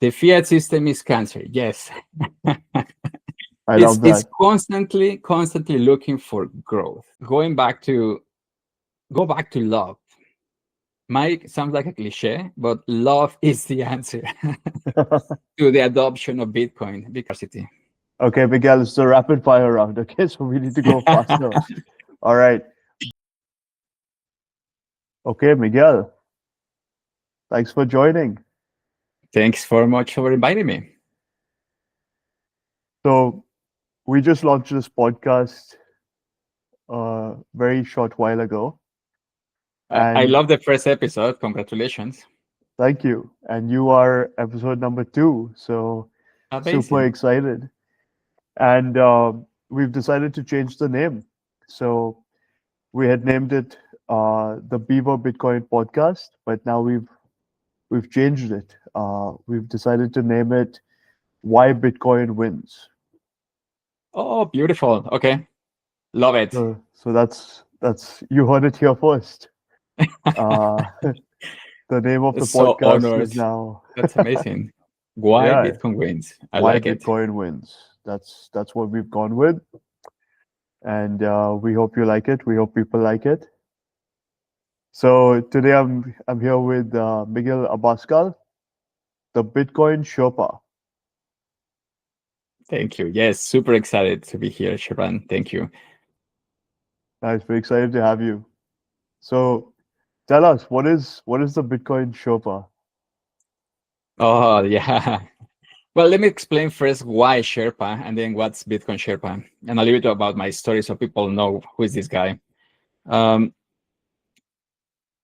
The fiat system is cancer. Yes. I it's love it's that. constantly looking for growth. Go back to love. Mike sounds like a cliche, but love is the answer to the adoption of Bitcoin because Okay, Miguel, it's the rapid fire round. Okay, so we need to go faster. All right. Okay, Miguel, thanks for joining. Thanks very much for inviting me. So we just launched this podcast very short while ago, I and love the first episode. Congratulations. thank you. And you are episode number 2, so super Amazing. excited. And we've decided to change the name. So we had named it the Beaver Bitcoin Podcast, but now we've changed it. We've decided to name it Why Bitcoin Wins. Oh, beautiful. Okay. Love it. So that's you heard it here first. Uh, the name of the So podcast is honored. now That's amazing. Why yeah, Bitcoin wins. I Why like it. Bitcoin Wins. That's what we've gone with, and we hope you like it. We hope people like it. So today I'm here with Miguel Abascal, the Bitcoin Sherpa. Thank you. Yes, super excited to be here, Shravan. Thank you. Nice, very excited to have you. So tell us what is the Bitcoin Sherpa? Oh, yeah. Well, let me explain first why Sherpa and then what's Bitcoin Sherpa. And a little bit about my story so people know who is this guy. Um,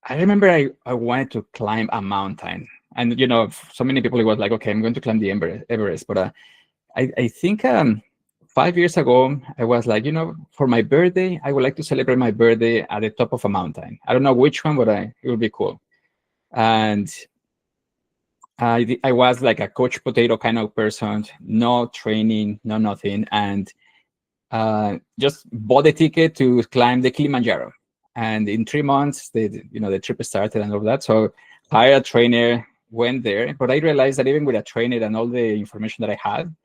I remember I wanted to climb a mountain. And, so many people, it was like, okay, I'm going to climb the Everest. But I think 5 years ago, I was like, for my birthday, I would like to celebrate my birthday at the top of a mountain. I don't know which one, but it would be cool. And I was like a coach potato kind of person, no training, no nothing, and just bought a ticket to climb the Kilimanjaro. And in 3 months, the trip started and all that. So hired a trainer, went there, but I realized that even with a trainer and all the information that I had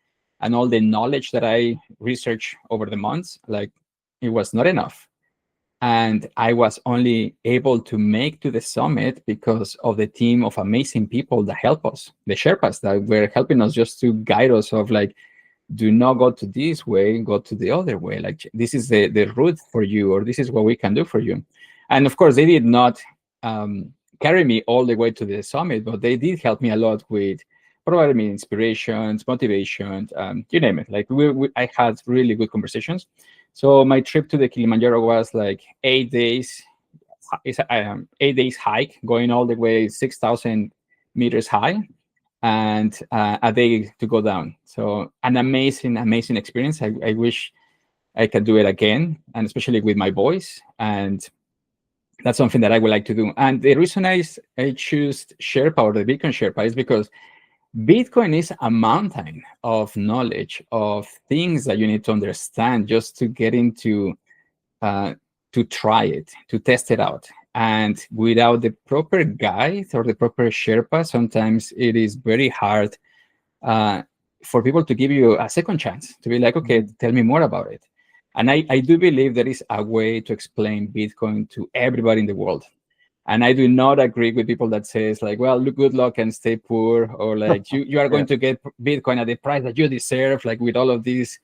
and all the knowledge that I researched over the months, like it was not enough. And I was only able to make to the summit because of the team of amazing people that help us, the Sherpas that were helping us just to guide us of like, do not go to this way, go to the other way. Like this is the route for you, or this is what we can do for you. And of course, they did not carry me all the way to the summit, but they did help me a lot with providing me inspirations, motivation, you name it. Like I had really good conversations. So my trip to the Kilimanjaro was like 8 days. It's 8 days hike, going all the way 6,000 meters high, and a day to go down. So an amazing experience. I wish I could do it again, and especially with my boys. And that's something that I would like to do. And the reason I choose Sherpa or the Bitcoin Sherpa is because Bitcoin is a mountain of knowledge, of things that you need to understand just to get into, to try it, to test it out. And without the proper guide or the proper Sherpa, sometimes it is very hard for people to give you a second chance, to be like, okay, tell me more about it. And I do believe there is a way to explain Bitcoin to everybody in the world. And I do not agree with people that says like, well, good luck and stay poor, or like you are Yeah, going to get Bitcoin at the price that you deserve, like with all of these.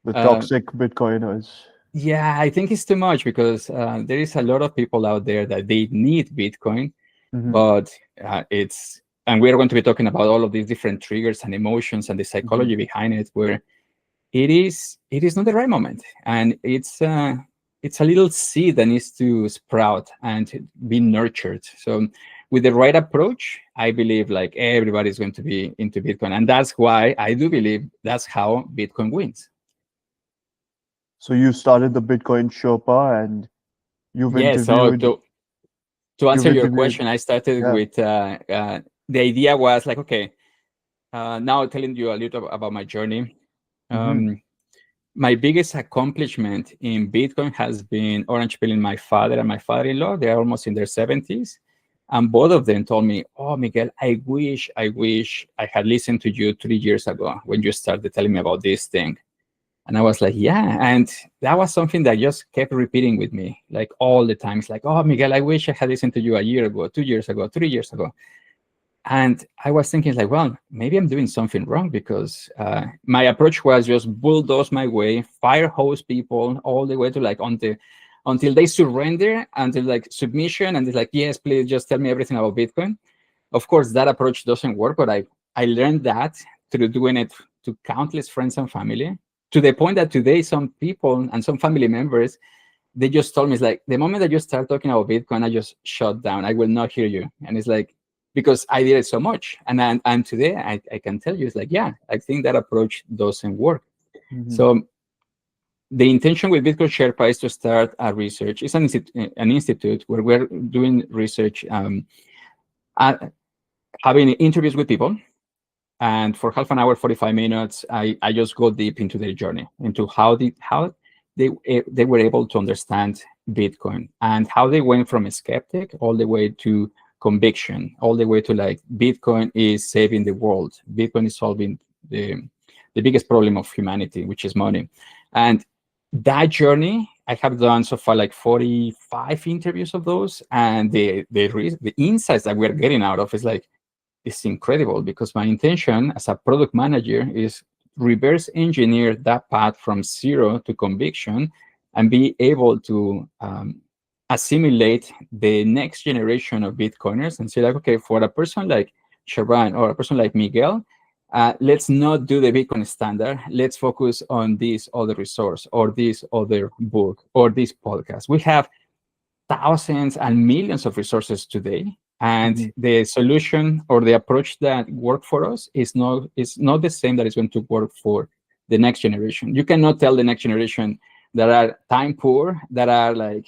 the Uh, toxic Bitcoiners. yeah, I think it's too much because there is a lot of people out there that they need Bitcoin, Hmm. but and we're going to be talking about all of these different triggers and emotions and the Hmm. psychology behind it, where it is not the right moment, and it's a little seed that needs to sprout and be nurtured. So with the right approach, I believe like everybody's going to be into Bitcoin, and that's why I do believe that's how Bitcoin wins. So you started the Bitcoin Sherpa, and you've Yeah, so interviewed to you've answer your interviewed question, I started yeah. with the idea was like, okay, now telling you a little about my journey. Hmm. um, my biggest accomplishment in Bitcoin has been orange pilling my father and my father-in-law. They're almost in their 70s. And both of them told me, "Oh, Miguel, I wish I had listened to you 3 years ago when you started telling me about this thing." And I was like, "Yeah." And that was something that just kept repeating with me, like all the time. It's like, "Oh, Miguel, I wish I had listened to you a year ago, 2 years ago, 3 years ago." And I was thinking, like, well, maybe I'm doing something wrong, because my approach was just bulldoze my way, fire hose people all the way to like until they surrender, until like submission, and it's like, yes, please just tell me everything about Bitcoin. Of course, that approach doesn't work, but I learned that through doing it to countless friends and family, to the point that today some people and some family members, they just told me, it's like, the moment that you start talking about Bitcoin, I just shut down. I will not hear you. And it's like, because I did it so much. And today I can tell you, it's like, yeah, I think that approach doesn't work. Mm-hmm. So the intention with Bitcoin Sherpa is to start a research. It's an institute where we're doing research, having interviews with people. And for half an hour, 45 minutes, I just go deep into their journey, into how they were able to understand Bitcoin, and how they went from a skeptic all the way to conviction, all the way to like, Bitcoin is saving the world. Bitcoin is solving the biggest problem of humanity, which is money. And that journey, I have done so far like 45 interviews of those, and the insights that we're getting out of is like, it's incredible, because my intention as a product manager is reverse engineer that path from zero to conviction, and be able to assimilate the next generation of Bitcoiners, and say like, okay, for a person like Shravan or a person like Miguel, let's not do the Bitcoin standard. Let's focus on this other resource, or this other book, or this podcast. We have thousands and millions of resources today, and Mm-hmm. the solution or the approach that worked for us is not the same that is going to work for the next generation. You cannot tell the next generation that are time poor, that are like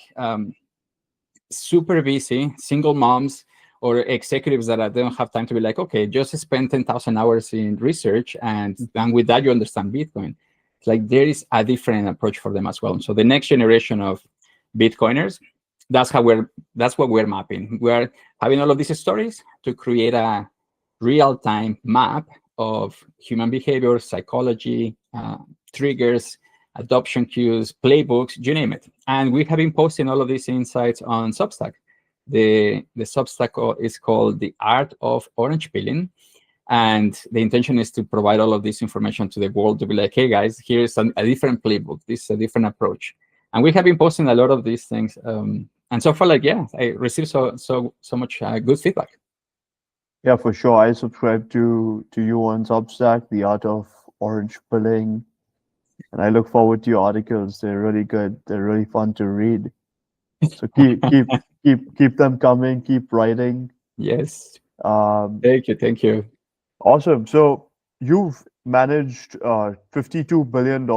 super busy, single moms, or executives that they don't have time to be like, okay, just spend 10,000 hours in research, and with that you understand Bitcoin. It's like, there is a different approach for them as well. So the next generation of Bitcoiners, that's what we're mapping. We're having all of these stories to create a real-time map of human behavior, psychology, triggers, adoption queues, playbooks, you name it. And we have been posting all of these insights on Substack. The Substack is called The Art of Orange Peeling. And the intention is to provide all of this information to the world, to be like, hey guys, here's a different playbook. This is a different approach. And we have been posting a lot of these things. And so far, like, yeah, I received so much good feedback. Yeah, for sure. I subscribe to you on Substack, The Art of Orange Pilling, and I look forward to your articles. They're really good. They're really fun to read. So keep them coming. Keep writing. Yes. Um, Thank you. awesome. So you've managed $52 billion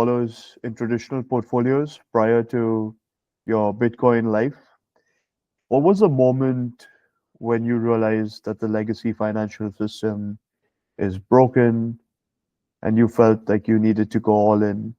in traditional portfolios prior to your Bitcoin life. What was the moment when you realized that the legacy financial system is broken and you felt like you needed to go all in?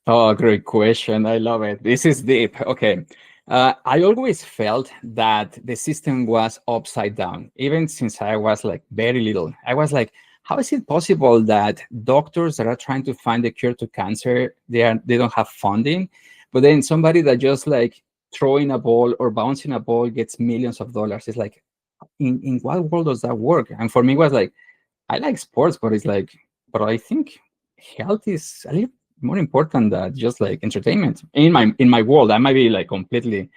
Oh, great question. I love it. This is deep. Okay. I always felt that the system was upside down, even since I was like very little. I was like, how is it possible that doctors that are trying to find a cure to cancer, they don't have funding, but then somebody that just like throwing a ball or bouncing a ball gets millions of dollars? It's like, in what world does that work? And for me, it was like, I like sports, but it's like, but I think health is a little more important than just like entertainment. In my world, I might be like completely,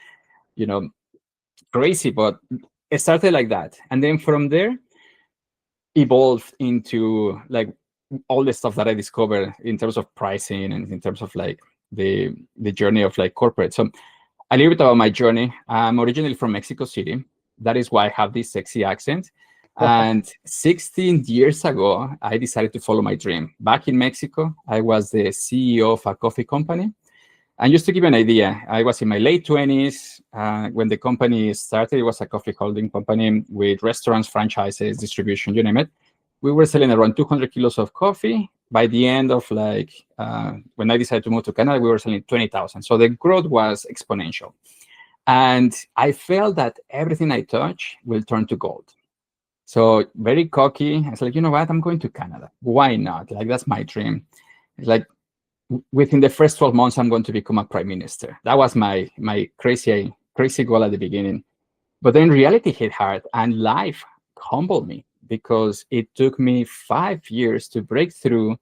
you know, crazy, but it started like that, and then from there evolved into like all the stuff that I discovered in terms of pricing, and in terms of like the journey of like corporate. So a little bit about my journey. I'm originally from Mexico City. That is why I have this sexy accent. And 16 years ago, I decided to follow my dream. Back in Mexico, I was the CEO of a coffee company. And just to give you an idea, I was in my late 20s when the company started. It was a coffee holding company with restaurants, franchises, distribution, you name it. We were selling around 200 kilos of coffee. By the end of like, when I decided to move to Canada, we were selling 20,000. So the growth was exponential. And I felt that everything I touch will turn to gold. So very cocky. I was like, you know what? I'm going to Canada. Why not? Like, that's my dream. It's like within the first 12 months, I'm going to become a prime minister. That was my crazy goal at the beginning. But then reality hit hard, and life humbled me because it took me 5 years to break through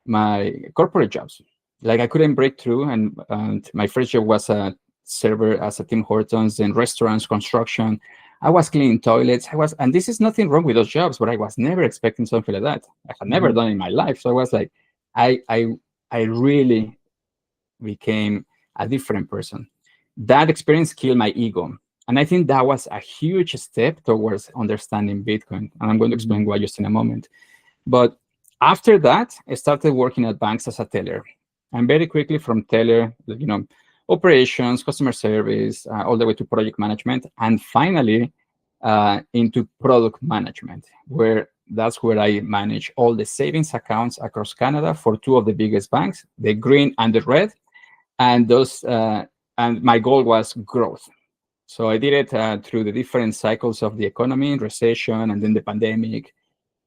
my corporate jobs. Like, I couldn't break through, and my first job was a server as a Tim Hortons in restaurants, construction. I was cleaning toilets. And this is nothing wrong with those jobs, but I was never expecting something like that. I had never done it in my life. So I was like, I I I really became a different person. That experience killed my ego. And I think that was a huge step towards understanding Bitcoin. And I'm going to explain why just in a moment. But after that, I started working at banks as a teller. And very quickly from teller, operations, customer service, all the way to project management, and finally into product management, where that's where I manage all the savings accounts across Canada for two of the biggest banks, the green and the red. And and my goal was growth. So I did it through the different cycles of the economy, recession, and then the pandemic,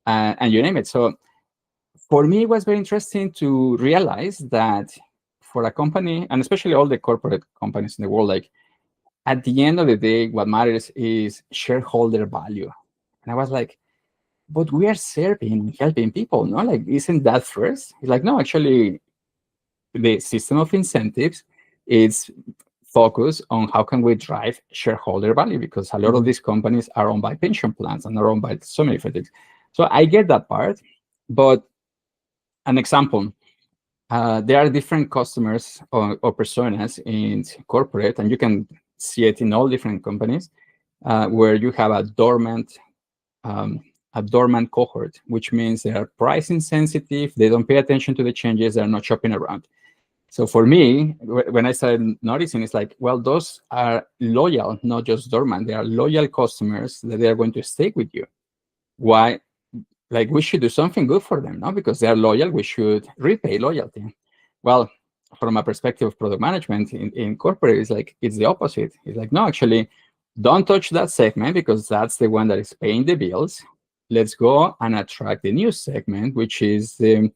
and you name it. So for me, it was very interesting to realize that for a company, and especially all the corporate companies in the world, like, at the end of the day, what matters is shareholder value. And I was like, but we are serving, helping people, no? Like, isn't that first? It's like, no, actually, the system of incentives is focused on how can we drive shareholder value, because a lot of these companies are owned by pension plans and are owned by so many different things. So I get that part, but an example, there are different customers or personas in corporate, and you can see it in all different companies, where you have um, a dormant cohort, which means they are price insensitive, they don't pay attention to the changes, they're not shopping around. So for me, when I started noticing, it's like, well, those are loyal, not just dormant. They are loyal customers that they are going to stay with you. Why? Like, we should do something good for them, no? Because they are loyal, we should repay loyalty. Well, from a perspective of product management in corporate, it's the opposite. It's like, no, actually, don't touch that segment because that's the one that is paying the bills. Let's go and attract the new segment, which is the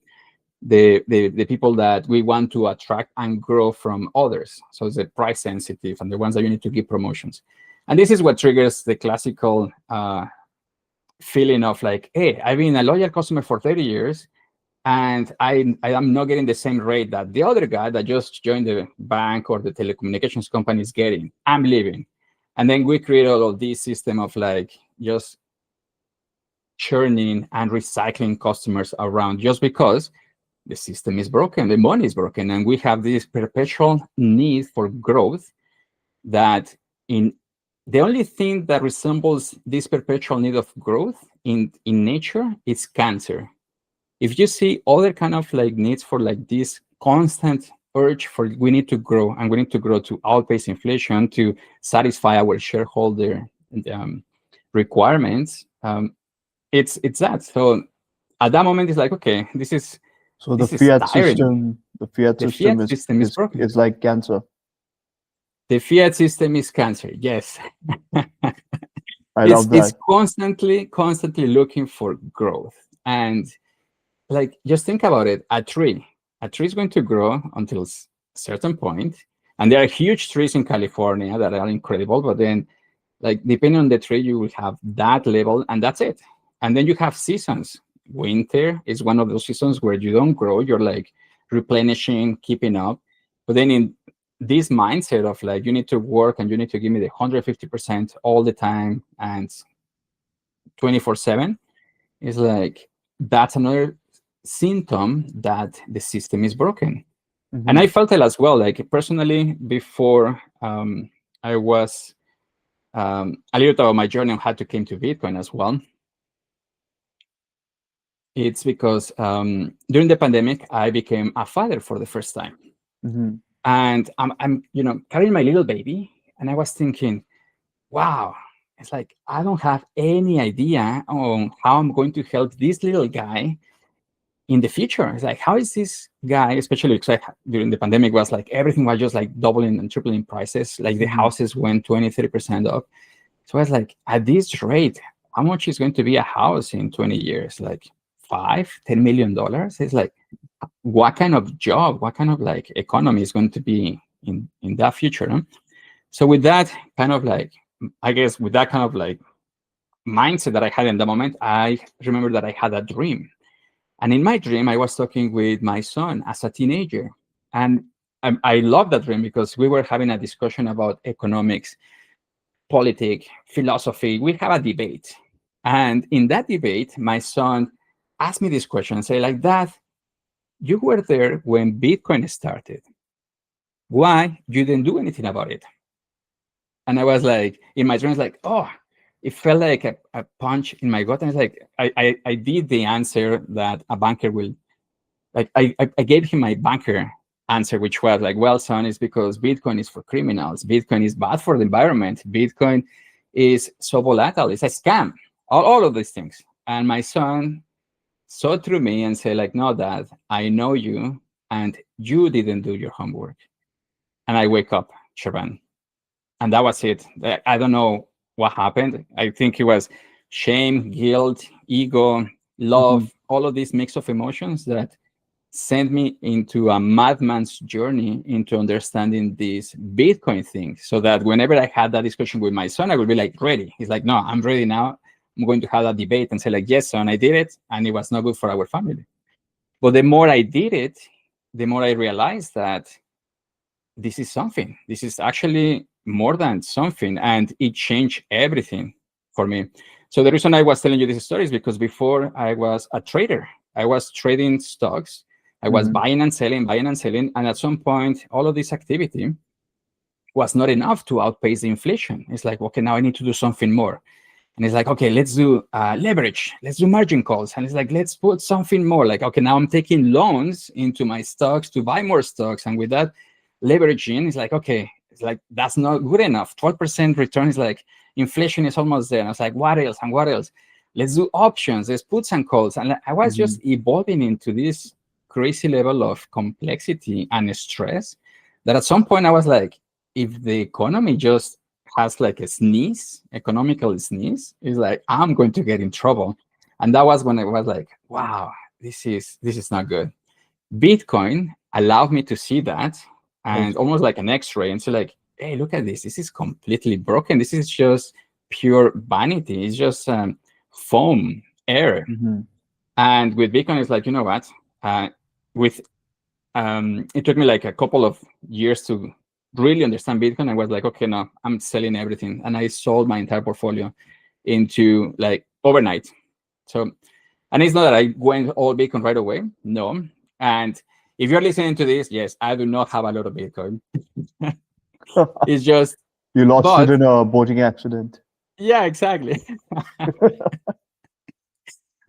people that we want to attract and grow from others. So it's the price sensitive and the ones that you need to give promotions. And this is what triggers the classical feeling of like, hey, I've been a loyal customer for 30 years and I am not getting the same rate that the other guy that just joined the bank or the telecommunications company is getting. I'm leaving. And then we create all of this system of like just churning and recycling customers around just because the system is broken, the money is broken, and we have this perpetual need for growth that in the only thing that resembles this perpetual need of growth in nature is cancer. If you see other kind of like needs for like this constant urge for we need to grow, and we need to grow to outpace inflation to satisfy our shareholder requirements, it's that. So at that moment, it's like, okay, So this is tiring. the fiat The system fiat system is broken. is like cancer. The fiat system is cancer. Yes. I love It's that. constantly looking for growth. And like, just think about it. A tree is going to grow until a certain point. And there are huge trees in California that are incredible. But then, like, depending on the tree, you will have that level and that's it. And then you have seasons. Winter is one of those seasons where you don't grow. You're like replenishing, keeping up. But then in this mindset of like, you need to work and you need to give me the 150% all the time and 24/7, is like, that's another symptom that the system is broken. And I felt it as well. Like, personally, before I was a little bit about my journey on how to came to Bitcoin as well. It's because during the pandemic, I became a father for the first time. And I'm carrying my little baby, and I was thinking, wow, it's like, I don't have any idea on how I'm going to help this little guy in the future. It's like, how is this guy, especially because during the pandemic was like everything was just like doubling and tripling prices, like the houses went 20-30% up. So I was like, at this rate, how much is going to be a house in 20 years? Like $5-10 million? It's like, what kind of job, what kind of like economy is going to be in that future? No? So with that kind of like, I guess with that kind of like mindset that I had in the moment, I remember that I had a dream. And in my dream, I was talking with my son as a teenager. And I love that dream because we were having a discussion about economics, politics, philosophy. We have a debate. And in that debate, my son asked me this question and say like, Dad, you were there when Bitcoin started. Why you didn't do anything about it? And I was like, in my dreams, like, oh, it felt like a punch in my gut. And it's like, I did the answer that a banker will, like, I gave him my banker answer, which was like, well, son, it's because Bitcoin is for criminals. Bitcoin is bad for the environment. Bitcoin is so volatile. It's a scam. All of these things. And my son saw through me and said, like, no, Dad, I know you, and you didn't do your homework. And I wake up, Shravan. And that was it. I don't know what happened. I think it was shame, guilt, ego, love, all of these mix of emotions that sent me into a madman's journey into understanding this Bitcoin thing. So that whenever I had that discussion with my son, I would be like, ready. He's like, no, I'm ready now. I'm going to have a debate and say like, yes, son, I did it. And it was not good for our family. But the more I did it, the more I realized that this is something. This is actually more than something, and it changed everything for me. So the reason I was telling you this story is because before I was a trader. I was trading stocks. I was buying and selling, and at some point, all of this activity was not enough to outpace the inflation. It's like, okay, now I need to do something more. And it's like, okay, let's do leverage. Let's do margin calls. And it's like, let's put something more. Like, okay, now I'm taking loans into my stocks to buy more stocks. And with that leveraging, it's like, okay, it's like, that's not good enough. 12% return is like, inflation is almost there. And I was like, what else and what else? Let's do options. Let's put some calls. And I was just evolving into this crazy level of complexity and stress that at some point I was like, if the economy just has like a sneeze, economical sneeze, it's like I'm going to get in trouble. And that was when I was like, wow, this is not good. Bitcoin allowed me to see that and almost like an X-ray and say like, hey, look at this. This is completely broken. This is just pure vanity. It's just foam, air. And with Bitcoin, it's like, you know what? With it took me like a couple of years to really understand Bitcoin. I was like, okay, no, I'm selling everything. And I sold my entire portfolio into like overnight. So, and it's not that I went all Bitcoin right away. No. And if you're listening to this, yes, I do not have a lot of Bitcoin. It's just, you lost it in a boating accident. Yeah, exactly.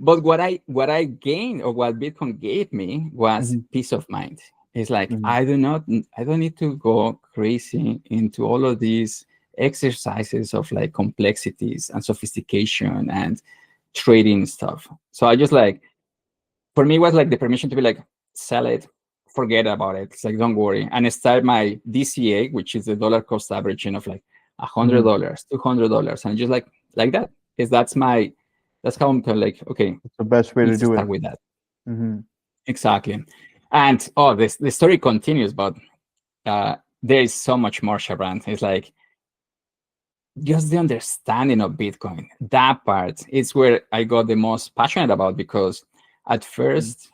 But what I gained or what Bitcoin gave me was peace of mind. It's like I don't need to go crazy into all of these exercises of like complexities and sophistication and trading stuff. So I just like, for me, it was like the permission to be like, sell it, forget about it. It's like, don't worry. And I start my DCA, which is the dollar cost averaging of like $100, $200. And just like that. Because that's how I'm kind of like, okay, it's the best way to do start it with that. Exactly. And the story continues, but there is so much more, Shravan. It's like just the understanding of Bitcoin. That part is where I got the most passionate about, because at first,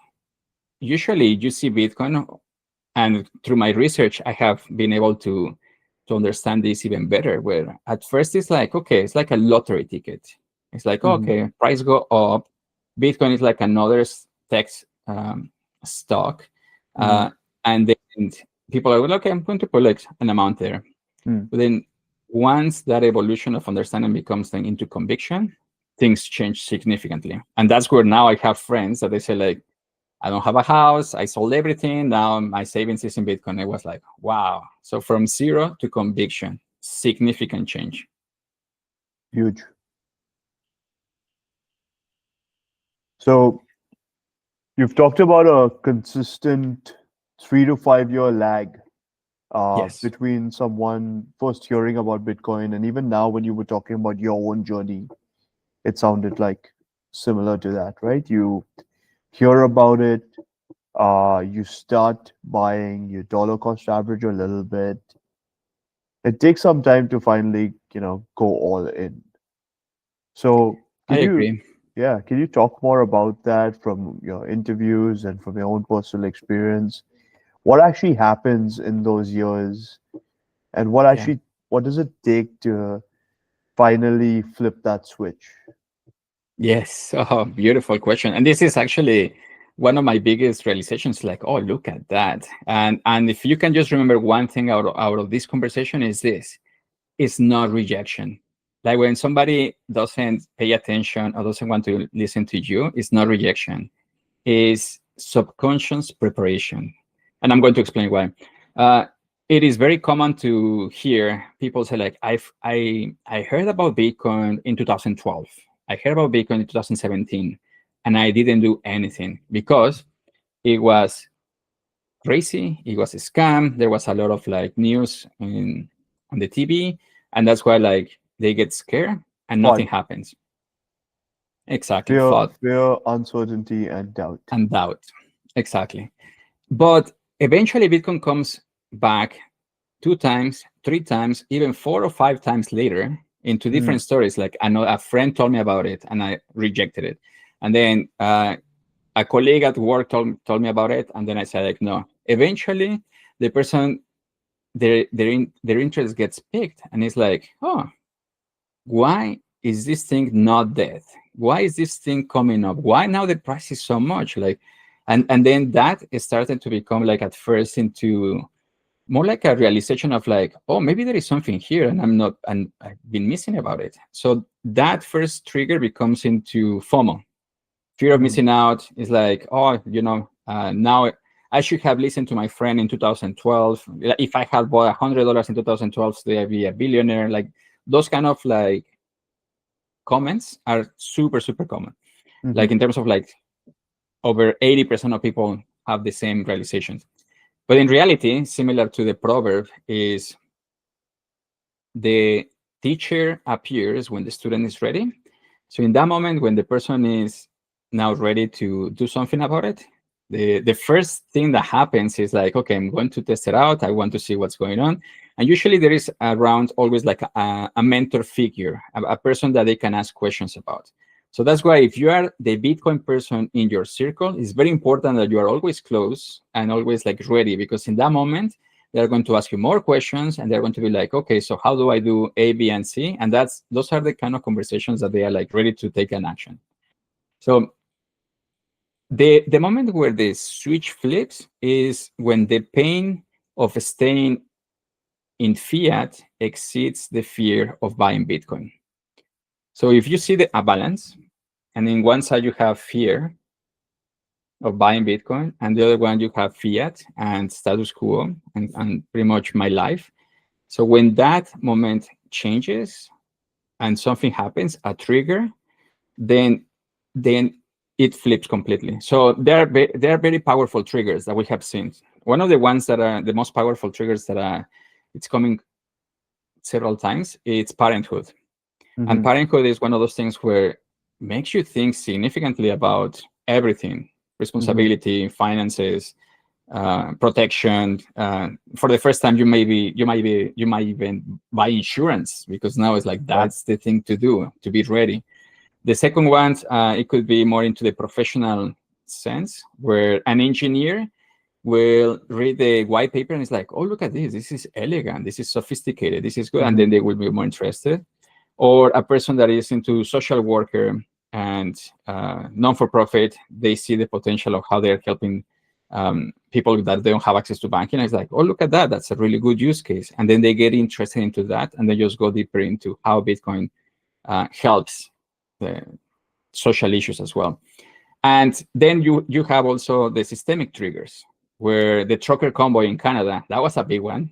usually you see Bitcoin, and through my research, I have been able to understand this even better, where at first it's like, okay, it's like a lottery ticket. It's like, okay, price go up. Bitcoin is like another tech stock. And then people are like, okay, I'm going to put like an amount there. But then once that evolution of understanding becomes then into conviction, things change significantly. And that's where now I have friends that they say like, I don't have a house. I sold everything. Now my savings is in Bitcoin. I was like, wow. So from zero to conviction, significant change. Huge. So You've talked about a consistent 3 to 5 year lag Yes. between someone first hearing about Bitcoin and even now when you were talking about your own journey, it sounded like similar to that, right? You hear about it, you start buying, you dollar cost average a little bit. It takes some time to finally, go all in. So I can you, agree. yeah, can you talk more about that from your interviews and from your own personal experience? What actually happens in those years, and Yeah. what does it take to finally flip that switch? Yes. Oh, beautiful question. And this is actually one of my biggest realizations. Like, oh, look at that. And if you can just remember one thing out of this conversation is this: it's not rejection. Like when somebody doesn't pay attention or doesn't want to listen to you, it's not rejection. Is subconscious preparation. And I'm going to explain why. Uh, it is very common to hear people say like, I heard about Bitcoin in 2012. I heard about Bitcoin in 2017, and I didn't do anything because it was crazy. It was a scam. There was a lot of like news on the TV, and that's why like they get scared and nothing FUD, happens. Exactly, fear, thought fear, uncertainty, and doubt. and doubt. Exactly. But eventually, Bitcoin comes back 2 times, 3 times, even 4 or 5 times later into Mm, different stories. Like I know a friend told me about it and I rejected it. And then a colleague at work told me about it. And then I said, like, no. Eventually, the person, their interest gets piqued. And it's like, oh, why is this thing not dead? Why is this thing coming up? Why now the price is so much? Like, and then that is starting to become like at first into more like a realization of like, oh, maybe there is something here and I'm not, and I've been missing about it. So that first trigger becomes into FOMO, fear of mm, missing out. Is like, oh, now I should have listened to my friend in 2012. If I had bought $100 in 2012, today I'd be a billionaire. Like those kind of like comments are super, super common. Like mhm. in terms of like over 80% of people have the same realizations. But in reality, similar to the proverb, is the teacher appears when the student is ready. So in that moment, when the person is now ready to do something about it, the first thing that happens is like, okay, I'm going to test it out. I want to see what's going on. And usually there is around always like a mentor figure, a person that they can ask questions about. So that's why if you are the Bitcoin person in your circle, it's very important that you are always close and always like ready, because in that moment, they're going to ask you more questions and they're going to be like, okay, so how do I do A, B, and C? And those are the kind of conversations that they are like ready to take an action. So the moment where the switch flips is when the pain of staying in fiat exceeds the fear of buying Bitcoin. So if you see a balance, and in one side you have fear of buying Bitcoin, and the other one you have fiat and status quo and pretty much my life. So when that moment changes and something happens, a trigger, then then it flips completely. So there are very powerful triggers that we have seen. One of the ones that are the most powerful triggers that are it's coming several times, it's parenthood. And Mhm. parenthood is one of those things where makes you think significantly about everything: Mhm. responsibility, finances, protection. For the first time, you might even buy insurance, because now it's like Right. that's the thing to do to be ready. The second one, it could be more into the professional sense, where an engineer will read the white paper and it's like, oh, look at this. This is elegant. This is sophisticated. This is good. And then Mhm. they will be more interested. Or a person that is into social worker and non-for-profit, they see the potential of how they're helping people that don't have access to banking. And it's like, oh, look at that. That's a really good use case. And then they get interested into that, and they just go deeper into how Bitcoin helps the social issues as well. And then you have also the systemic triggers, where the trucker convoy in Canada, that was a big one.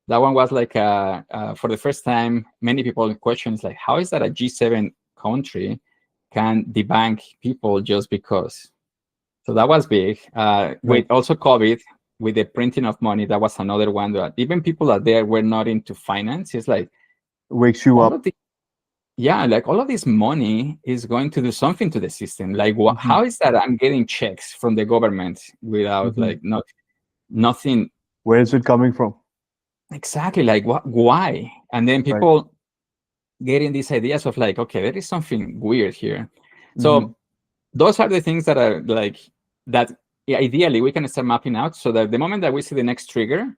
That one was like for the first time, many people questions like, how is that a G7 country can debank people just because? So that was big. With Right. also COVID, with the printing of money, that was another one that even people that there were not into finance. It's like Wakes you all up. of the like all of this money is going to do something to the system. Like Hmm. how is that I'm getting checks from the government without Hmm. like nothing Where is it coming from? exactly like why? And then Right. people getting these ideas of like, okay, there is something weird here. Hmm. So those are the things that are like that ideally we can start mapping out so that the moment that we see the next trigger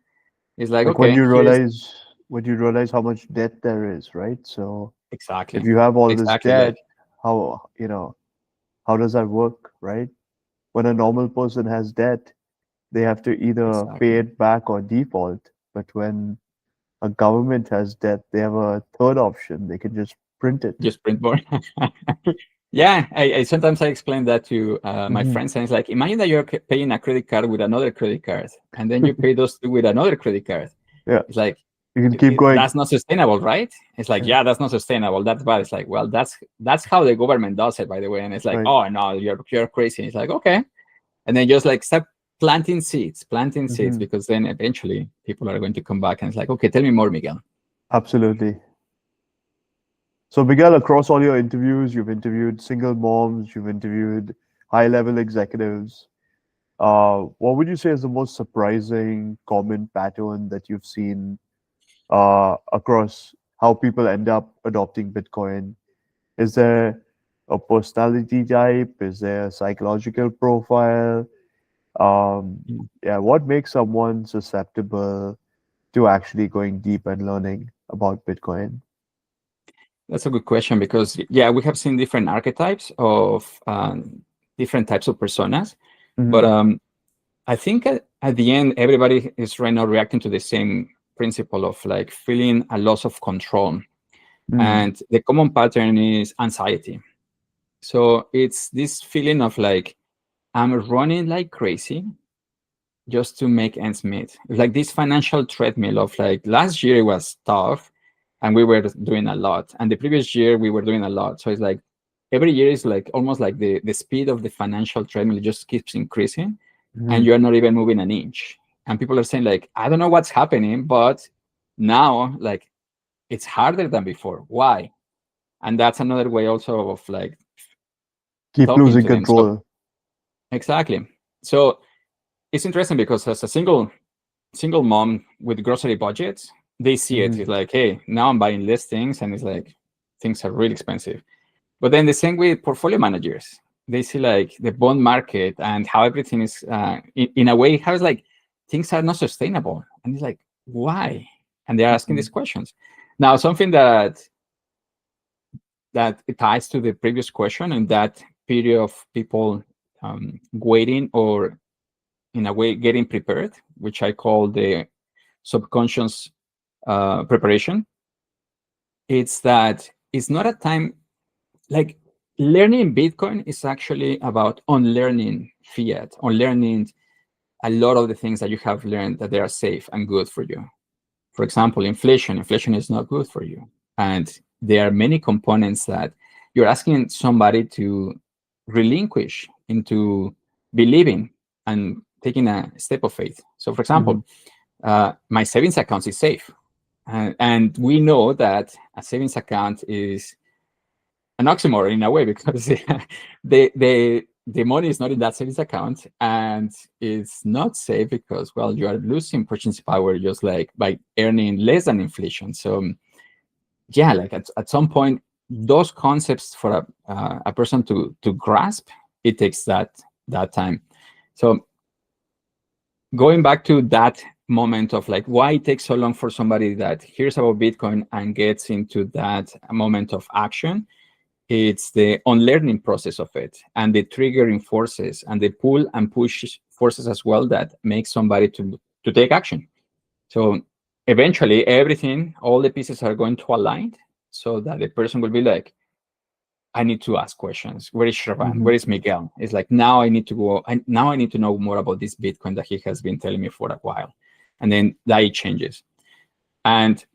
is like, Like when okay, you here's realize how much debt there is, right? So if exactly, you have all this exactly like debt, how how does that work, right? When a normal person has debt, they have to either pay exactly it back or default. But when a government has debt, they have a third option. They can just print it. just print more. Yeah, I sometimes I explain that to my Hmm. friends, and it's like, imagine that you're paying a credit card with another credit card, and then you pay those two with another credit card. Yeah, It's like you can keep going. that's not sustainable, right? It's like, Yeah, yeah, that's not sustainable. That's bad. It's like, well, that's how the government does it, by the way. And it's like, right. oh no, you're crazy. It's like, okay, and then just like start planting seeds, Hmm. because then eventually people are going to come back and it's like, okay, tell me more, Miguel. Absolutely. So, Miguel, across all your interviews, you've interviewed single moms, you've interviewed high-level executives. What would you say is the most surprising common pattern that you've seen across how people end up adopting Bitcoin? Is there a personality type? Is there a psychological profile? Mm. Yeah, what makes someone susceptible to actually going deep and learning about Bitcoin? That's a good question, because yeah, we have seen different archetypes of different types of personas, but Hmm. I think at the end, everybody is right now reacting to the same principle of like feeling a loss of control. Hmm. And the common pattern is anxiety. So it's this feeling of like, I'm running like crazy just to make ends meet. It's like this financial treadmill of like, last year it was tough and we were doing a lot. And the previous year we were doing a lot. So it's like every year is like almost like the speed of the financial treadmill just keeps increasing and Hmm. you're not even moving an inch. And people are saying like, I don't know what's happening, but now like it's harder than before. Why? And that's another way also of like Keep talking losing to them. So control. exactly. So it's interesting because as a single mom with grocery budgets, they see it. Hmm. It's like, hey, now I'm buying less things, and it's like things are really expensive. But then the same with portfolio managers, they see like the bond market and how everything is in a way how it's like things are not sustainable, and it's like why? And they're asking Hmm. these questions. Now, something that it ties to the previous question and that period of people waiting or in a way getting prepared, which I call the subconscious preparation. It's that it's not a time like learning Bitcoin is actually about unlearning fiat, unlearning a lot of the things that you have learned that they are safe and good for you. For example, inflation. Inflation is not good for you. And there are many components that you're asking somebody to relinquish into believing and taking a step of faith. So, for Hmm. example, my savings account is safe. And we know that a savings account is an oxymoron in a way because the money is not in that savings account and it's not safe because, well, you are losing purchasing power just like by earning less than inflation. So yeah, like at some point, those concepts for a person to grasp, it takes that time. So going back to that moment of like why it takes so long for somebody that hears about Bitcoin and gets into that moment of action, it's the unlearning process of it and the triggering forces and the pull and push forces as well that make somebody to take action. So eventually everything, all the pieces are going to align so that the person will be like, I need to ask questions. Where is Shravan? Hmm. Where is Miguel? It's like, now I need to go. Now I need to know more about this Bitcoin that he has been telling me for a while. And then that it changes. And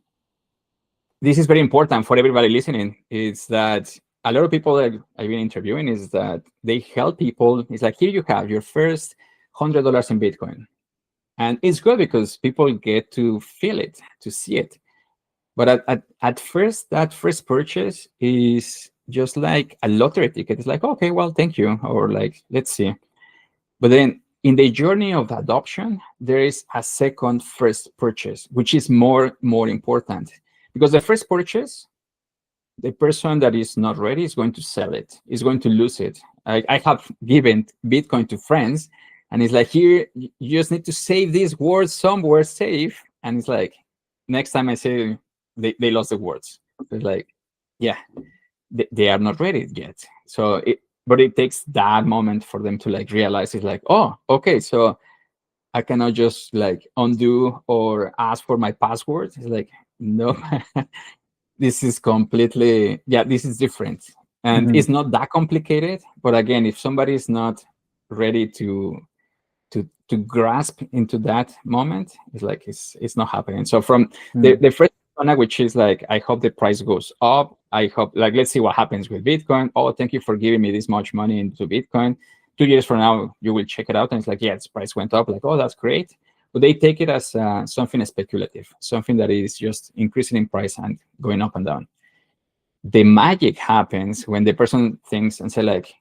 this is very important for everybody listening, is that a lot of people that I've been interviewing is that they help people. It's like, here you have your first $100 in Bitcoin. And it's good because people get to feel it, to see it. But at first, that first purchase is just like a lottery ticket. It's like, okay, well, thank you. Or like, let's see. But then in the journey of adoption, there is a second first purchase, which is more important. Because the first purchase, the person that is not ready is going to sell it, is going to lose it. I have given Bitcoin to friends, and it's like, here, you just need to save these words somewhere safe. And it's like, next time I say, they lost the words. It's like, yeah, they are not ready yet. So but it takes that moment for them to like realize, it's like, oh, okay, so I cannot just like undo or ask for my password. It's like, no, this is completely, this is different. And it's not that complicated. But again, if somebody is not ready to grasp into that moment, it's like, it's not happening. So from the first persona, which is like, I hope the price goes up. I hope, like, let's see what happens with Bitcoin. Oh, thank you for giving me this much money into Bitcoin. 2 years from now, you will check it out, and it's like, yeah, its price went up. Like, oh, that's great. But they take it as something speculative, something that is just increasing in price and going up and down. The magic happens when the person thinks and say, like,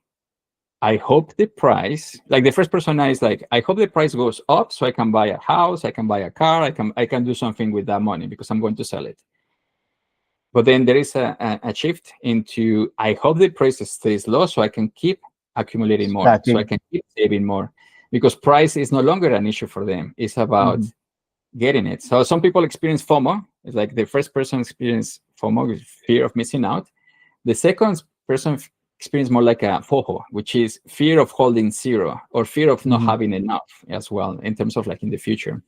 I hope the price, like the first persona is like, I hope the price goes up so I can buy a house, I can buy a car, I can do something with that money because I'm going to sell it. But then there is a shift into, I hope the price stays low so I can keep accumulating more, so I can keep saving more, because price is no longer an issue for them. It's about getting it. So some people experience FOMO. It's like the first person experience FOMO, fear of missing out. The second person experience more like a FOHO, which is fear of holding zero, or fear of not having enough as well, in terms of like in the future.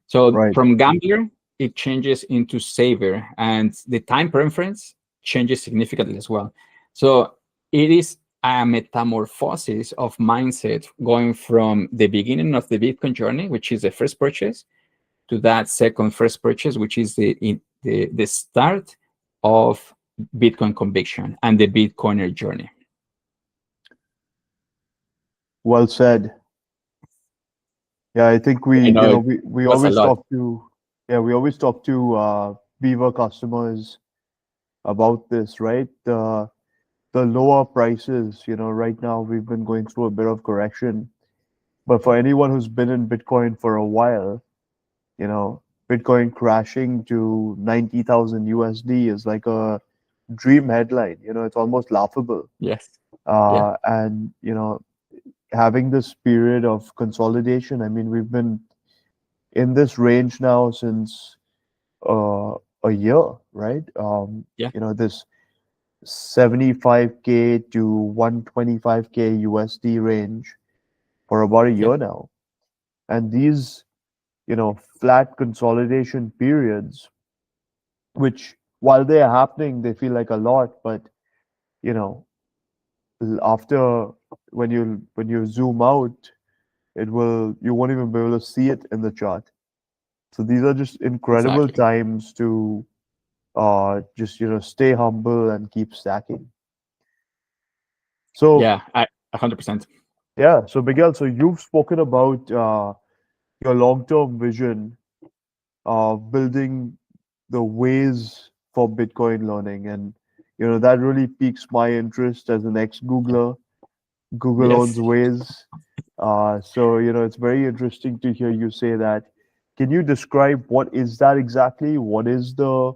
So from gambler, it changes into saver, and the time preference changes significantly as well. So it is a metamorphosis of mindset, going from the beginning of the Bitcoin journey, which is the first purchase, to that second first purchase, which is the start of Bitcoin conviction and the Bitcoiner journey. Well said. Yeah, I think we always talk to Beaver customers about this, right? The lower prices, right now we've been going through a bit of correction. But for anyone who's been in Bitcoin for a while, Bitcoin crashing to 90,000 USD is like a dream headline. It's almost laughable. Yes. And, having this period of consolidation, I mean, we've been in this range now since a year, right? This 75K to 125K USD range for about a year now. And these, flat consolidation periods, which while they're happening, they feel like a lot, but, after when you zoom out, you won't even be able to see it in the chart. So these are just incredible times to just stay humble and keep stacking. So 100%. Yeah, so Miguel, so you've spoken about your long-term vision of building the Waze for Bitcoin learning, and that really piques my interest as an ex-Googler. Google owns Waze, so it's very interesting to hear you say that. Can you describe what is that exactly? What is the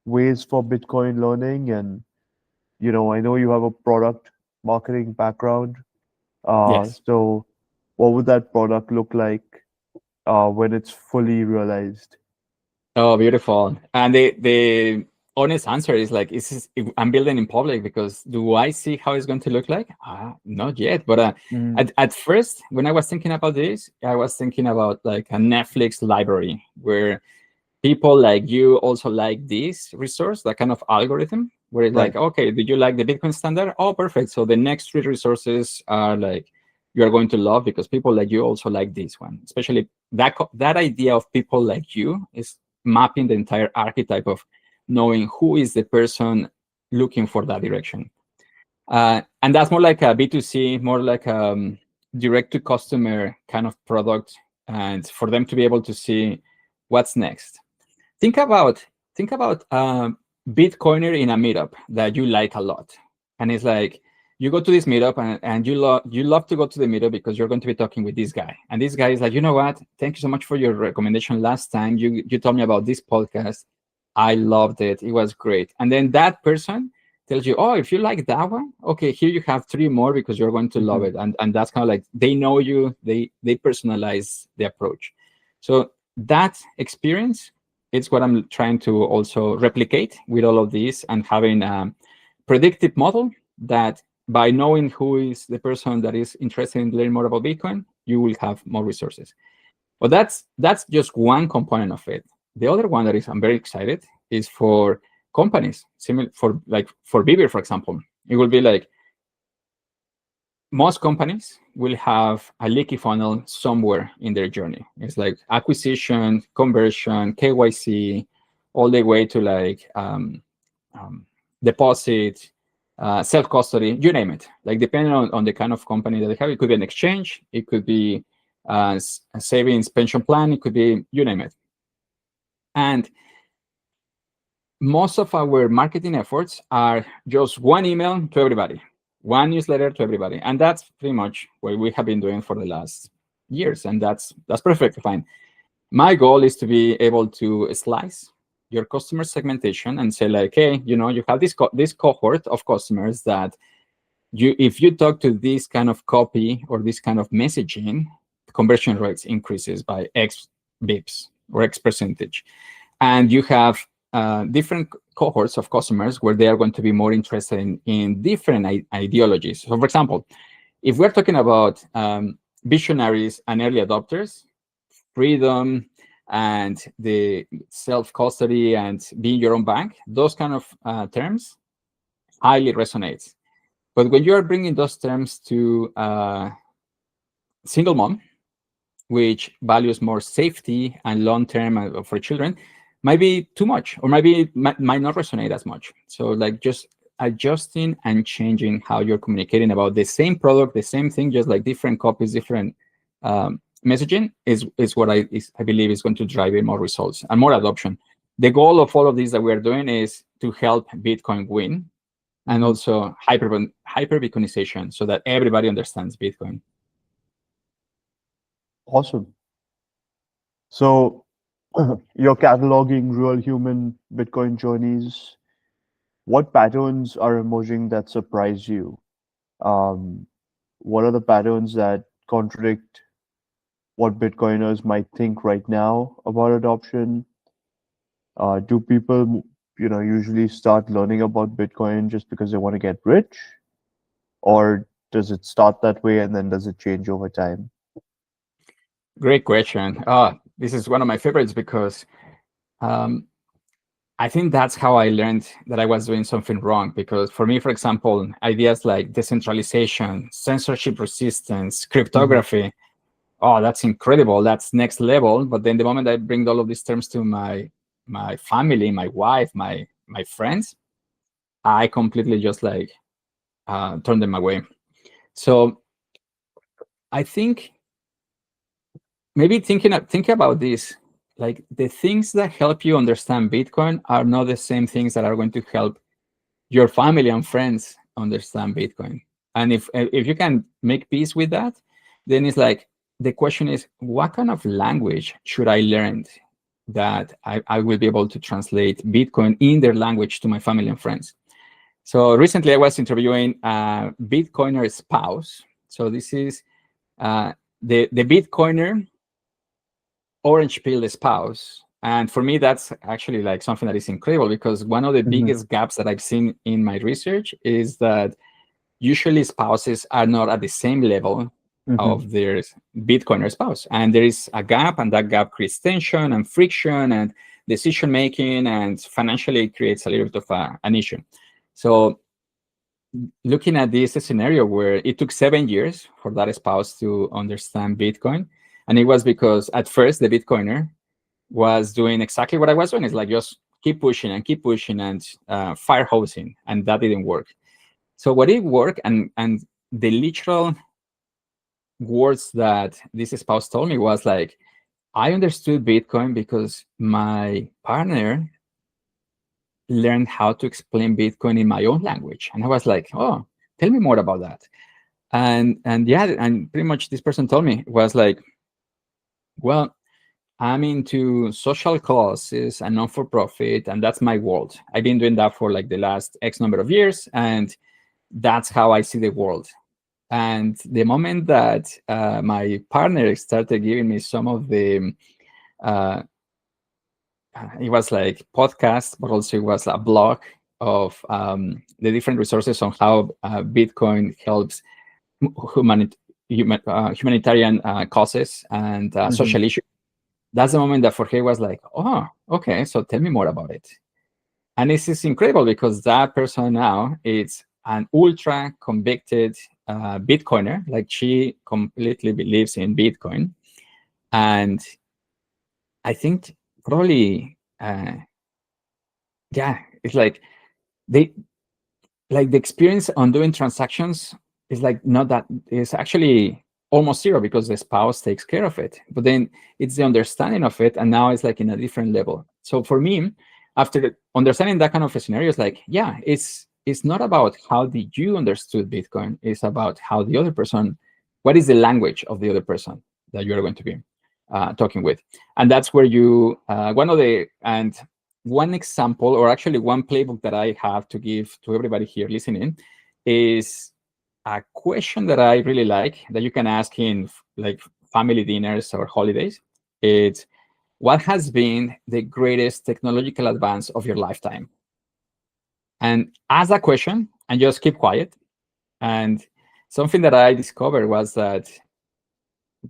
Waze for Bitcoin learning? And I know you have a product marketing background. So what would that product look like when it's fully realized? Oh, beautiful. And the honest answer is like, I'm building in public, because do I see how it's going to look like? Not yet. But at first, when I was thinking about this, I was thinking about like a Netflix library where people like you also like this resource, that kind of algorithm, where it's like, okay, did you like the Bitcoin standard? Oh, perfect. So the next 3 resources are like, you are going to love, because people like you also like this one. Especially that idea of people like you is mapping the entire archetype of knowing who is the person looking for that direction. And that's more like a B2C, more like direct to customer kind of product, and for them to be able to see what's next. Think about Bitcoiner in a meetup that you like a lot, and it's like you go to this meetup and you love to go to the meetup because you're going to be talking with this guy, and this guy is like, you know what? Thank you so much for your recommendation last time. You told me about this podcast. I loved it. It was great. And then that person tells you, oh, if you like that one, okay, here you have 3 more because you're going to love it. And that's kind of like they know you. They personalize the approach. So that experience, it's what I'm trying to also replicate with all of these, and having a predictive model that by knowing who is the person that is interested in learning more about Bitcoin, you will have more resources. But that's just one component of it. The other one that is I'm very excited is for companies, similar for Beaver, for example. It will be like most companies will have a leaky funnel somewhere in their journey. It's like acquisition, conversion, KYC, all the way to like deposit, self-custody, you name it. Like depending on the kind of company that they have, it could be an exchange, it could be a savings pension plan, it could be, you name it. And most of our marketing efforts are just one email to everybody, one newsletter to everybody. And that's pretty much what we have been doing for the last years. And that's perfectly fine. My goal is to be able to slice your customer segmentation and say like, hey, you have this cohort of customers that if you talk to this kind of copy or this kind of messaging, conversion rates increases by X bips or X percentage. And you have different cohorts of customers where they are going to be more interested in different ideologies. So for example, if we're talking about visionaries and early adopters, freedom and the self-custody and being your own bank, those kind of terms highly resonates. But when you are bringing those terms to single mom, which values more safety and long-term for children, might be too much, or maybe might not resonate as much. So like just adjusting and changing how you're communicating about the same product, the same thing, just like different copies, different messaging is what I believe is going to drive in more results and more adoption. The goal of all of these that we're doing is to help Bitcoin win, and also hyper Bitcoinization, so that everybody understands Bitcoin. Awesome. So you're cataloging real human Bitcoin journeys. What patterns are emerging that surprise you? What are the patterns that contradict what Bitcoiners might think right now about adoption? Do people, usually start learning about Bitcoin just because they want to get rich? Or does it start that way and then does it change over time? Great question. This is one of my favorites because I think that's how I learned that I was doing something wrong. Because for me, for example, ideas like decentralization, censorship resistance, cryptography, oh, that's incredible. That's next level. But then the moment I bring all of these terms to my family, my wife, my friends, I completely just like turn them away. So I think maybe thinking about this, like the things that help you understand Bitcoin are not the same things that are going to help your family and friends understand Bitcoin. And if you can make peace with that, then it's like the question is, what kind of language should I learn that I will be able to translate Bitcoin in their language to my family and friends? So recently I was interviewing a Bitcoiner spouse. So this is the Bitcoiner orange pill spouse. And for me, that's actually like something that is incredible, because one of the biggest gaps that I've seen in my research is that usually spouses are not at the same level of their Bitcoiner spouse. And there is a gap, and that gap creates tension and friction and decision making, and financially creates a little bit of an issue. So looking at this scenario where it took 7 years for that spouse to understand Bitcoin, and it was because at first the Bitcoiner was doing exactly what I was doing. It's like just keep pushing and fire hosing, and that didn't work. So what it worked, and the literal words that this spouse told me was like, I understood Bitcoin because my partner learned how to explain Bitcoin in my own language. And I was like, oh, tell me more about that. And yeah, and pretty much this person told me was like, well, I'm into social causes and non-for-profit, and that's my world. I've been doing that for like the last X number of years, and that's how I see the world. And the moment that my partner started giving me some of the, uh, it was like podcast, but also it was a blog of the different resources on how Bitcoin helps humanitarian causes and social issues. That's the moment that Jorge was like, oh, okay, so tell me more about it. And this is incredible because that person now is an ultra convicted Bitcoiner. Like she completely believes in Bitcoin. And I think probably, yeah, it's like they, like the experience on doing transactions is like not that, it's actually almost zero because the spouse takes care of it. But then it's the understanding of it, and now it's like in a different level. So for me, after understanding that kind of a scenario, it's like, yeah, it's not about how did you understood Bitcoin, it's about how the other person, what is the language of the other person that you're going to be talking with. And that's where you one example, or actually one playbook that I have to give to everybody here listening, is a question that I really like that you can ask in like family dinners or holidays. It's, what has been the greatest technological advance of your lifetime? And ask that question and just keep quiet. And something that I discovered was that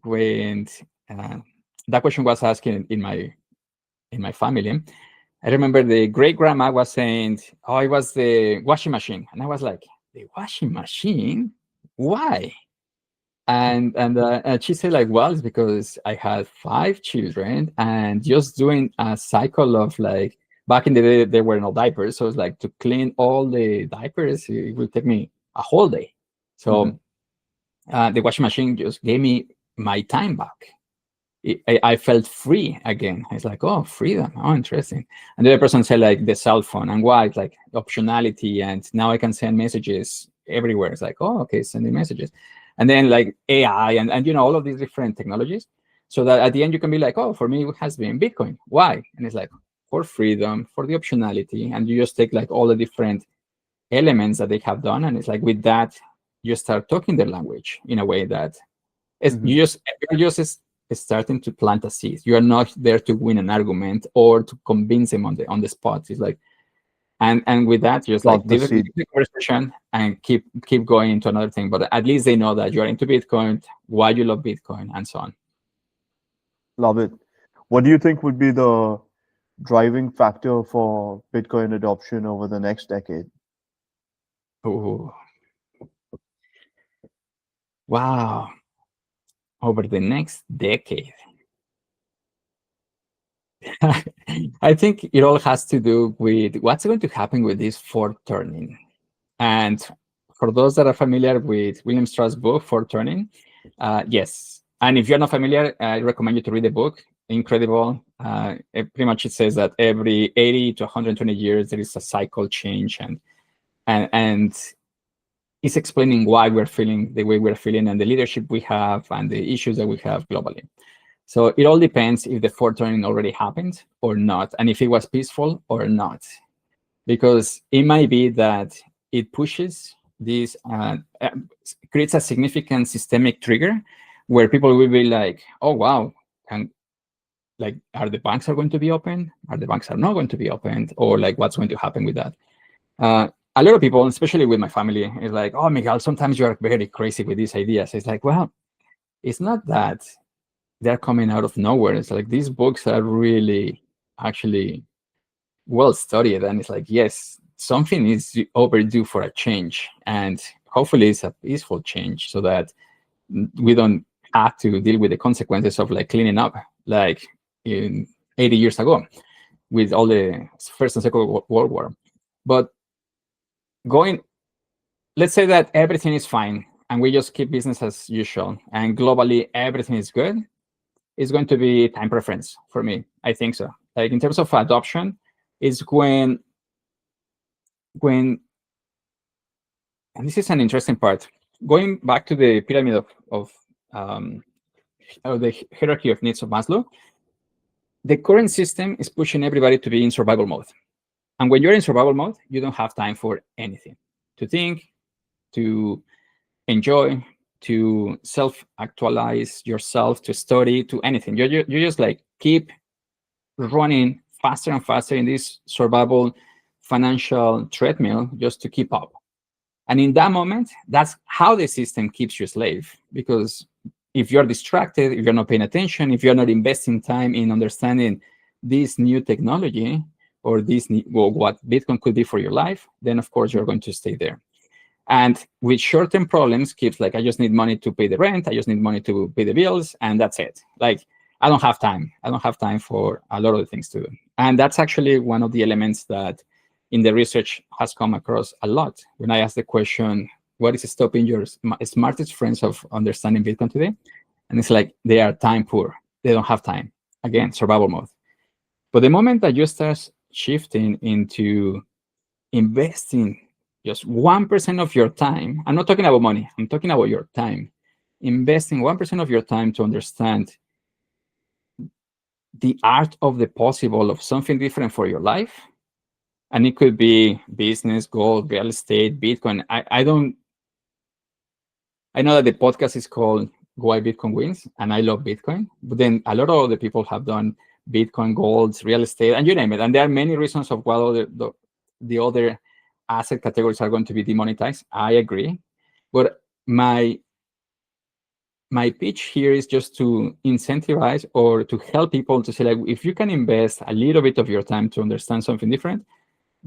when that question was asked in my family, I remember the great grandma was saying, oh, it was the washing machine. And I was like, the washing machine? Why? And she said like, well, it's because I had 5 children, and just doing a cycle of like, back in the day there were no diapers, so it's like to clean all the diapers, it would take me a whole day. So the washing machine just gave me my time back. I felt free again. It's like, oh, freedom. Oh, interesting. And the other person said like the cell phone, and why? It's like optionality, and now I can send messages everywhere. It's like, oh, okay, sending messages. And then like AI and all of these different technologies. So that at the end you can be like, oh, for me it has been Bitcoin. Why? And it's like, for freedom, for the optionality. And you just take like all the different elements that they have done. And it's like with that, you start talking their language in a way that you're just starting to plant a seed. You are not there to win an argument or to convince them on the spot. It's like, and with that, just like Plant the leave the conversation and keep going into another thing. But at least they know that you are into Bitcoin, why you love Bitcoin, and so on. Love it. What do you think would be the driving factor for Bitcoin adoption over the next decade? Ooh. Wow. Over the next decade. I think it all has to do with what's going to happen with this fourth turning. And for those that are familiar with William Strauss' book, Fourth Turning, yes. And if you're not familiar, I recommend you to read the book. Incredible. Pretty much it says that every 80 to 120 years, there is a cycle change. And it's explaining why we're feeling the way we're feeling and the leadership we have and the issues that we have globally. So it all depends if the fourth turning already happened or not, and if it was peaceful or not. Because it might be that it pushes this, creates a significant systemic trigger where people will be like, oh, wow, like, are the banks are going to be open? Are the banks are not going to be opened? Or like, what's going to happen with that? A lot of people, especially with my family, is like, oh, Miguel, sometimes you are very crazy with these ideas. It's like, well, it's not that they're coming out of nowhere. It's like these books are really actually well studied, and it's like, yes, something is overdue for a change, and hopefully it's a peaceful change so that we don't have to deal with the consequences of like cleaning up like in 80 years ago with all the First and Second World War. But going let's say that everything is fine and we just keep business as usual and globally everything is good, it's going to be time preference for me. I think so. Like in terms of adoption, is when and this is an interesting part. Going back to the pyramid um, of the hierarchy of needs of Maslow, the current system is pushing everybody to be in survival mode. And when you're in survival mode, you don't have time for anything, to think, to enjoy, to self-actualize yourself, to study, to anything. You just like keep running faster and faster in this survival financial treadmill just to keep up. And in that moment, that's how the system keeps you a slave. Because if you're distracted, if you're not paying attention, if you're not investing time in understanding this new technology or this well, what Bitcoin could be for your life, then of course you're going to stay there. And with short-term problems, keeps like, I just need money to pay the rent, I just need money to pay the bills, and that's it. Like, I don't have time. I don't have time for a lot of the things to do. And that's actually one of the elements that in the research has come across a lot. When I ask the question, what is stopping your smartest friends of understanding Bitcoin today? And it's like, they are time poor. They don't have time. Again, survival mode. But the moment that you start shifting into investing just 1% of your time, I'm not talking about money, I'm talking about your time. Investing 1% of your time to understand the art of the possible of something different for your life. And it could be business, gold, real estate, Bitcoin. I know that the podcast is called Why Bitcoin Wins, and I love Bitcoin. But then a lot of other people have done Bitcoin, gold, real estate, and you name it. And there are many reasons of why the other asset categories are going to be demonetized. I agree. But my pitch here is just to incentivize or to help people to say, like, if you can invest a little bit of your time to understand something different,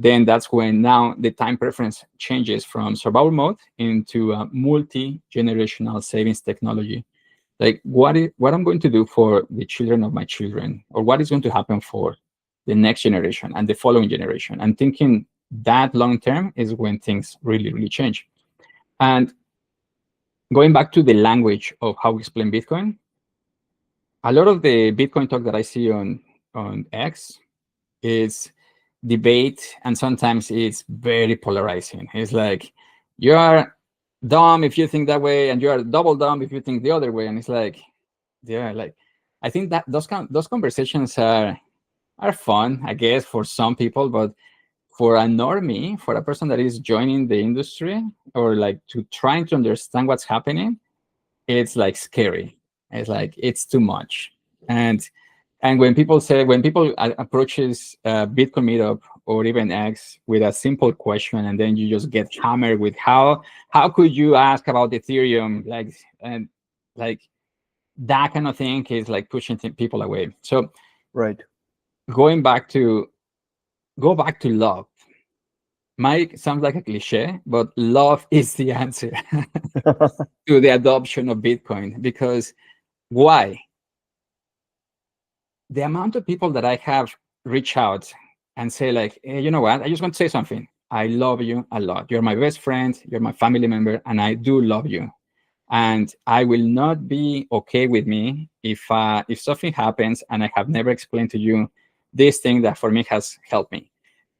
then that's when now the time preference changes from survival mode into a multi-generational savings technology. Like what I'm going to do for the children of my children, or what is going to happen for the next generation and the following generation. And thinking that long term is when things really, really change. And going back to the language of how we explain Bitcoin, a lot of the Bitcoin talk that I see on X is debate, and sometimes it's very polarizing. It's like, you are dumb if you think that way, and you are double dumb if you think the other way. And it's like, yeah, like I think that those conversations are fun, I guess, for some people, but for a normie, for a person that is joining the industry or like to trying to understand what's happening, it's like scary. It's like, it's too much. And when people approaches Bitcoin meetup or even X with a simple question, and then you just get hammered with how could you ask about Ethereum, like, and like that kind of thing is like pushing people away. So Right. go back to love. Mike sounds like a cliche, but love is the answer to the adoption of Bitcoin. Because why? The amount of people that I have reach out and say, like, hey, you know what? I just want to say something. I love you a lot. You're my best friend. You're my family member, and I do love you. And I will not be okay with me if something happens and I have never explained to you this thing that for me has helped me.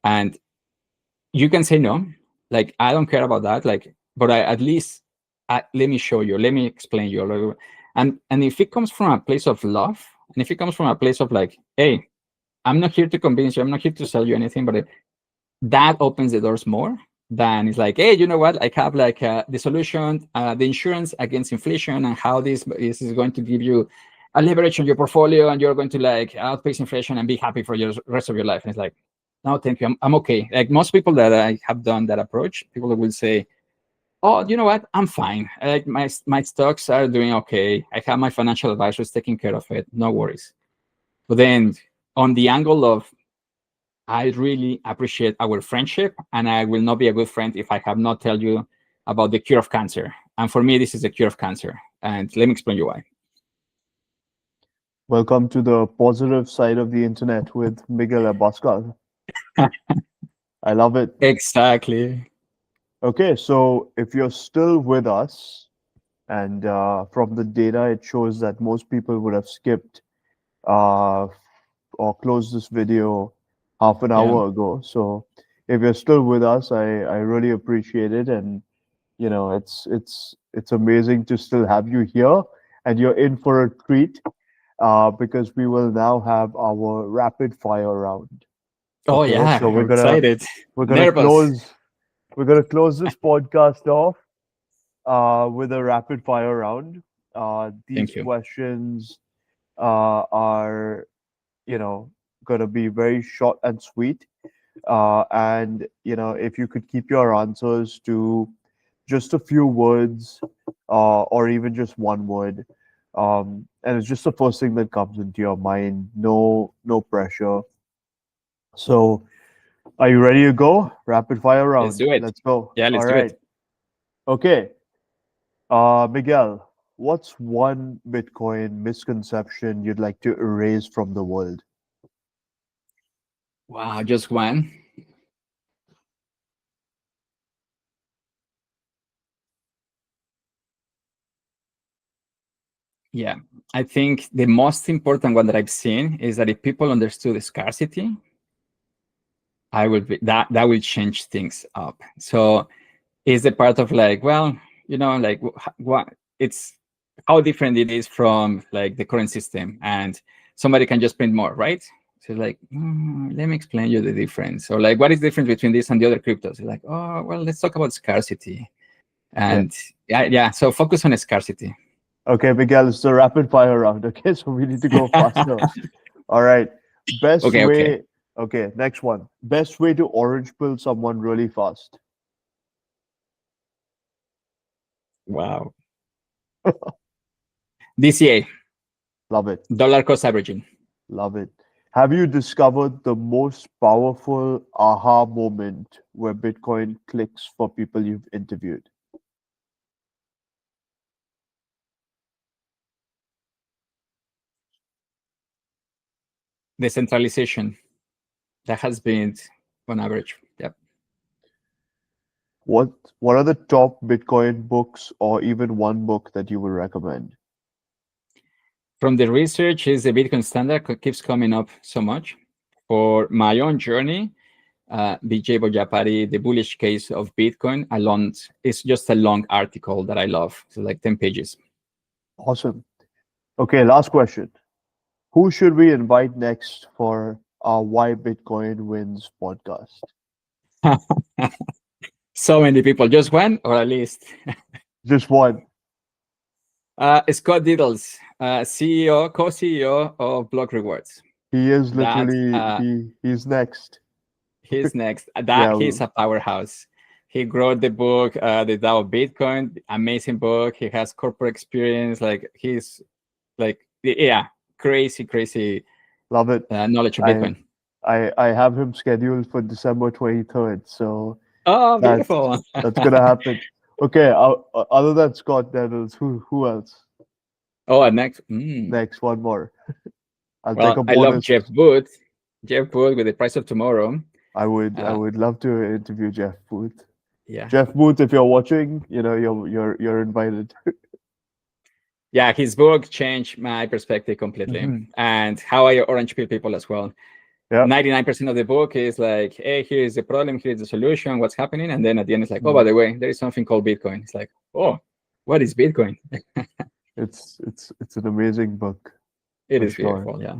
And you can say no, like, I don't care about that. Like, but at least let me show you. Let me explain you. And if it comes from a place of love, and if it comes from a place of like, hey, I'm not here to convince you, I'm not here to sell you anything, but that opens the doors more than it's like, hey, you know what? I have like the solution, the insurance against inflation, and how this is going to give you a leverage on your portfolio, and you're going to like outpace inflation and be happy for your rest of your life. And it's like, no, thank you. I'm okay. Like most people that I have done that approach, people will say, oh, you know what? I'm fine. Like my stocks are doing okay. I have my financial advisors taking care of it. No worries. But then on the angle of, I really appreciate our friendship, and I will not be a good friend if I have not tell you about the cure of cancer. And for me, this is the cure of cancer. And let me explain you why. Welcome to the positive side of the internet with Miguel Abascal. I love it. Exactly. Okay, so if you're still with us, and from the data, it shows that most people would have skipped uh, or closed this video half an Yeah. hour ago. So if you're still with us, I really appreciate it, and it's amazing to still have you here, and you're in for a treat because we will now have our rapid fire round. Oh Okay, yeah, so I'm excited. we're gonna Nervous. close this podcast off with a rapid fire round. These Thank you. questions are, you know, going to be very short and sweet. And, if you could keep your answers to just a few words or even just one word. And it's just the first thing that comes into your mind. No pressure. So, are you ready to go? Rapid fire Let's round. do it. Let's go. Yeah, All let's do right. it. Okay. Miguel, what's one Bitcoin misconception you'd like to erase from the world? Wow, just one. Yeah, I think the most important one that I've seen is that if people understood scarcity, I would be that will change things up. So is the part of like, well, like what it's how different it is from like the current system, and somebody can just print more, right? So it's like, let me explain you the difference, or like, what is the difference between this and the other cryptos? It's like, oh, well, let's talk about scarcity, Yeah. and yeah. So focus on scarcity. Okay, Miguel, it's the rapid fire round. Okay, so we need to go faster. All right. Best Okay, okay. way. Okay, next one. Best way to orange pill someone really fast. Wow. DCA, Love it. dollar cost averaging. Love it. Have you discovered the most powerful aha moment where Bitcoin clicks for people you've interviewed? Decentralization, that has been on average. Yep. What what are the top Bitcoin books or even one book that you would recommend? From the research, is the Bitcoin standard keeps coming up so much. For my own journey, Vijay Bojapati, The Bullish Case of Bitcoin, alone, it's just a long article that I love. So like 10 pages. Awesome. Okay, last question. Who should we invite next for our Why Bitcoin Wins podcast? So many people. Just one, or at least. Just one. Scott Diddles, CEO, co-CEO of Block Rewards. He is That literally he's next. he's next. Yeah, That he's a powerhouse. He wrote the book, The Tao of Bitcoin. Amazing book. He has corporate experience. Like he's like, yeah, crazy love it. knowledge of I Bitcoin. I have him scheduled for December 23rd, so Oh, that's beautiful. that's gonna happen. Okay, other than Scott Daniels, who else? Oh, and next. Next, one more. I'll take Well, a I love bonus. Jeff Booth. Jeff Booth with The Price of Tomorrow. I Uh, would love to interview Jeff Booth. yeah. Jeff Booth, if you're watching, you're invited. Yeah, his book changed my perspective completely, Mhm. and how I orange pill people as well. Yeah. 99% of the book is like, hey, here's the problem, here's the solution, what's happening. And then at the end, it's like, oh, by Mm. the way, there is something called Bitcoin. It's like, oh, what is Bitcoin? It's an amazing book It for is sure. beautiful. Yeah.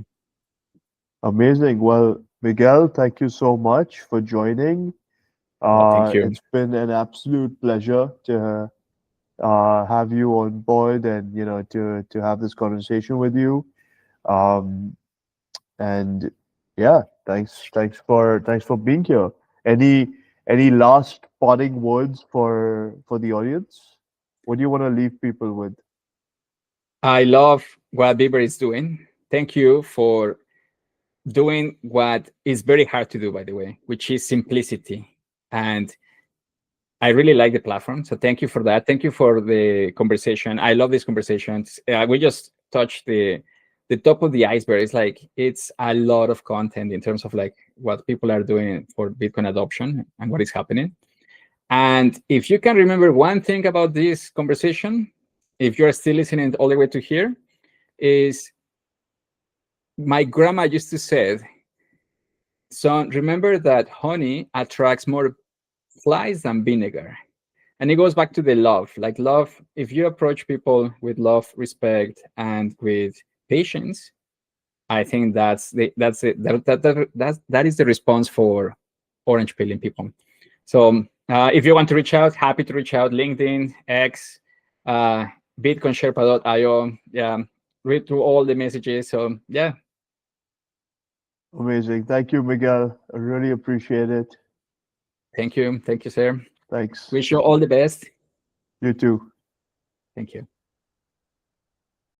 Amazing. Well, Miguel, thank you so much for joining. Oh, thank you. It's been an absolute pleasure to have you on board and to have this conversation with you. Um, and yeah, thanks for being here. Any last parting words for the audience? What do you want to leave people with? I love what Beaver is doing. Thank you for doing what is very hard to do, by the way, which is simplicity. And I really like the platform. So thank you for that. Thank you for the conversation. I love these conversations. We just touched the top of the iceberg. It's like it's a lot of content in terms of like what people are doing for Bitcoin adoption and what is happening. And if you can remember one thing about this conversation, if you're still listening all the way to here, is my grandma used to say, son, remember that honey attracts more flies than vinegar. And it goes back to the love. Like love, if you approach people with love, respect, and with patience, I think that is the response for orange pilling people. So if you want to reach out, happy to reach out. LinkedIn, X, bitcoinsherpa.io. Yeah, read through all the messages. So yeah, Amazing. Thank you, Miguel. I really appreciate it. thank you, sir. Thanks. Wish you all the best. You too. Thank you.